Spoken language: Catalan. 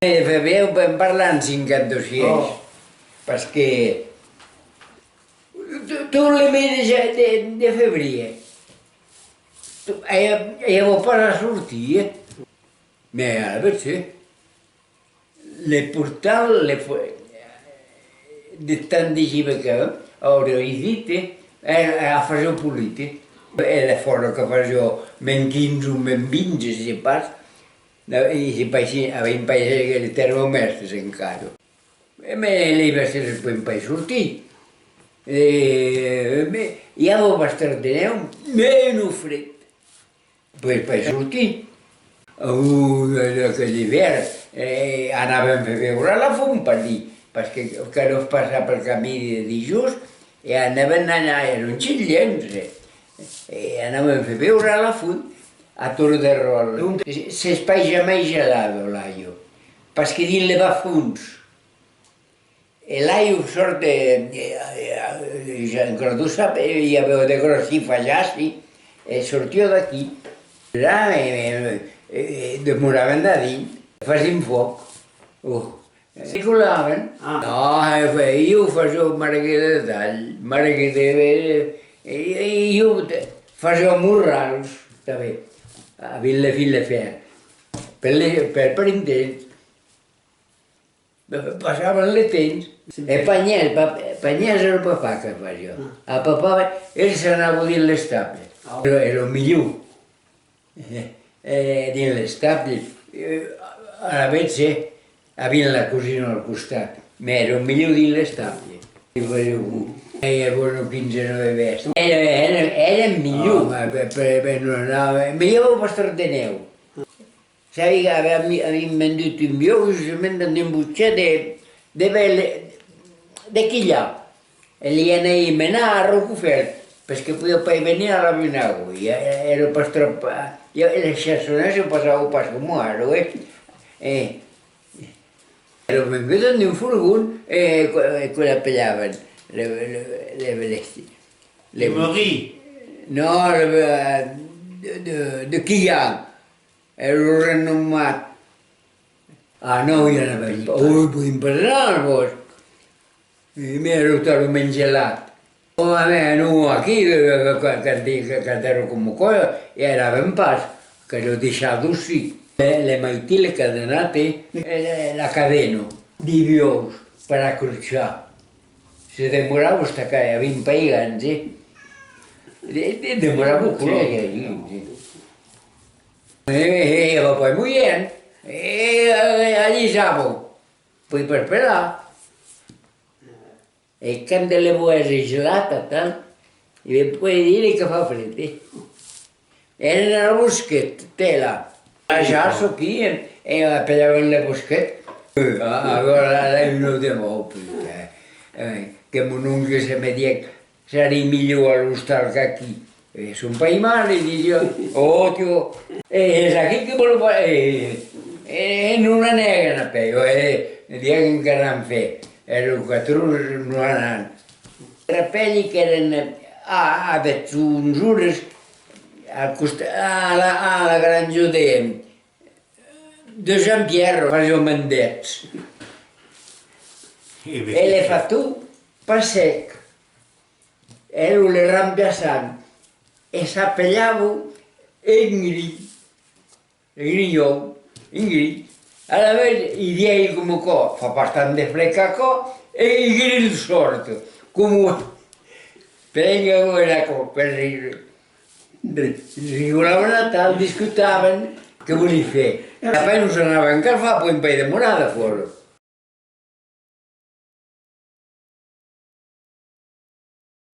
Veieu ben parlant cinc dossiers, perquè tu le mires de febrer, ella va pas a sortir, mais ara veig ser. Le portal, de tant de gent que ara he dit, a fazer polític. Era fora que fazer men 15 o men 20, si pas, i si avevien països que termomestres encara. Me li va ser després per sortir. Ja va bastant de neu, menys fred. Pues per sortir. Aquell hivern anàvem a fer veure la fum per dir, perquè que no es passava pel camí de dijous, i anaven eren xillens. Anàvem a fer veure la fum a Torderol. S'espai jamais gelado l'aio, perquè dins le va fons. L'aio sort encara tu saps, ja veu de gros si fallassi, sortia d'aquí. Demoraven de dins, facin foc. Si colaven. No, jo faig mareguer de tall, mareguer de... Jo faig morrals, també, a Vilafer, per intents. Passaven les temps. Panyès era el papà que faig jo. El papà, ell s'anava dins l'estable. Era el millor. Dins l'estable. A veces havia la cosina al costat, però era el millor dins l'estable. Era bueno 15 o 9 vegades. Era millor. Me llevava bastant de neu. Sai que havien vendut un viu i se venden un butxet de quillà. Li anaven a menar a Rocafort, perquè podia venir a la Vinagua. Era per tropar. Les xassoners ho passava pas com ara, Però me'n veden d'un furgón que la pellaven, Le morí? No, de quillà. Era renomat. No, ja anava allí. Podem passar al bosc. I m'era tot ben gelat. No, aquí, que era com cosa, i anàvem pas, que lo deixava sí. Le maití le cadenate, la cadena, diviós, per acrociar. Se demorava hasta que havien paigans, demorava allí. Va poi muy bien, allí siamo, poi per esperare. E quando le vuoi gelata, e puoi dire che fa freddo. Era nella boschetta, tela. Lasciasso qui e appellavo le boschette. Allora lei non devo più, che non si mi dice sarei migliore allo star che qui. Sono un po' male, dico, ottimo, sai che volevo fare? Non la negano, dicono che non fa. Erano 14 anni. Trapelli che erano a Bezzunzures, alla Gran de San Piero, faceva mandets. E le fa tu, per sec. Ero le rampiassant. E s'appellava Ingrid. Ingrid. Alla vez, i diei come qua, fa bastant de fred qua, e i grill sort. Come... Prega era qua, per ridere. Rigolavano a tal, discutaven, che volevi fare. E poi non se n'anava encara fa, poi un paio de morada fora.